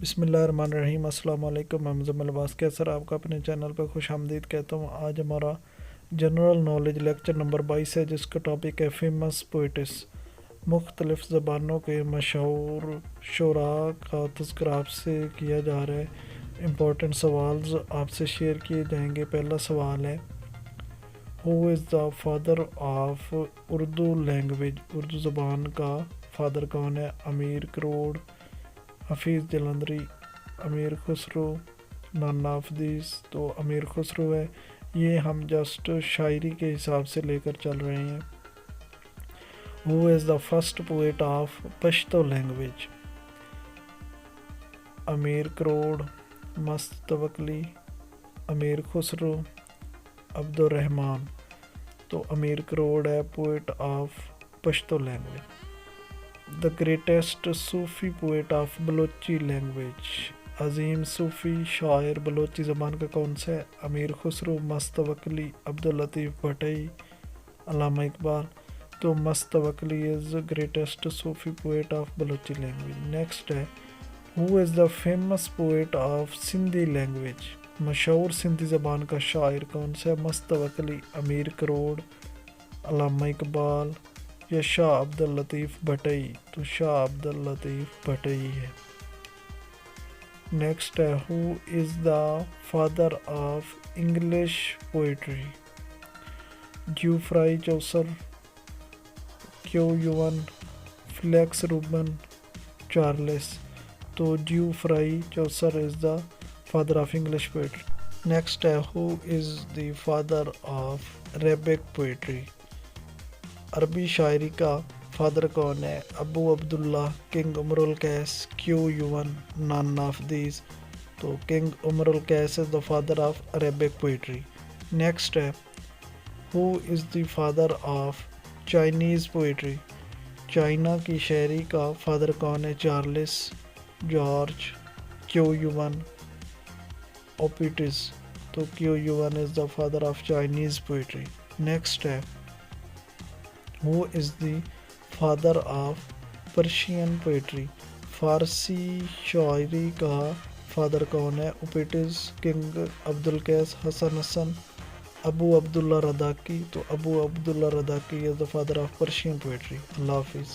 بسم اللہ الرحمن الرحیم۔ السلام علیکم، میں مزمل عباس قیصر آپ کا اپنے چینل پہ خوش آمدید کہتا ہوں۔ آج ہمارا جنرل نالج لیکچر نمبر 22 ہے، جس کا ٹاپک ہے فیمس پوئٹس۔ مختلف زبانوں کے مشہور شعراء کا تذکرہ آپ سے کیا جا رہا ہے۔ امپورٹنٹ سوالز آپ سے شیئر کیے جائیں گے۔ پہلا سوال ہے، who is the father of Urdu language? Urdu زبان کا فادر کون ہے؟ امیر کروڑ، حفیظ جلندری، امیر خسرو، نانا افدیس۔ تو امیر خسرو ہے۔ یہ ہم جسٹ شاعری کے حساب سے لے کر چل رہے ہیں۔ Who is the first poet of Pashto language? Amir Kror, Mast Tawakkali, امیر خسرو، عبد الرحمن۔ تو امیر کروڑ ہے poet of Pashto language. The greatest Sufi poet of Balochi language? عظیم صوفی شاعر بلوچی زبان کا کون سا ہے؟ امیر خسرو، مست توکلی، عبداللطیف بھٹئی، علامہ اقبال۔ تو Mast Tawakkali is greatest Sufi poet of Balochi language. Next ہے، who is the famous poet of Sindhi language? مشہور سندھی زبان کا شاعر کون سا ہے؟ مست توکلی، امیر کروڑ، علامہ اقبال یا شاہ عبداللطیف بھٹئی؟ تو شاہ عبداللطیف بھٹئی ہے۔ نیکسٹ ہے، who is the father of English poetry? Geoffrey Chaucer, Qu Yuan, Felix Robin, Charles. تو Geoffrey Chaucer is the father of English poetry. Next ہے، who is the father of Arabic poetry? عربی شاعری کا فادر کون ہے؟ ابو عبداللہ، king Umar القیس، کیو یون، نانا افدیس۔ تو king Umar al-Qais is the father of Arabic poetry. Next ہے، who is the father of Chinese poetry? China کی شاعری کا فادر کون ہے؟ چارلس، جارج، کیو یون، اوپیٹس۔ تو Qu Yuan is the father of Chinese poetry. Next ہے، who is the father of Persian poetry? فارسی شاعری کا فادر کون ہے؟ اوپیٹس، king Abdul Qais, Hasan, Abu Abdullah Rudaki. تو Abu Abdullah Rudaki is the father of Persian poetry. اللہ حافظ۔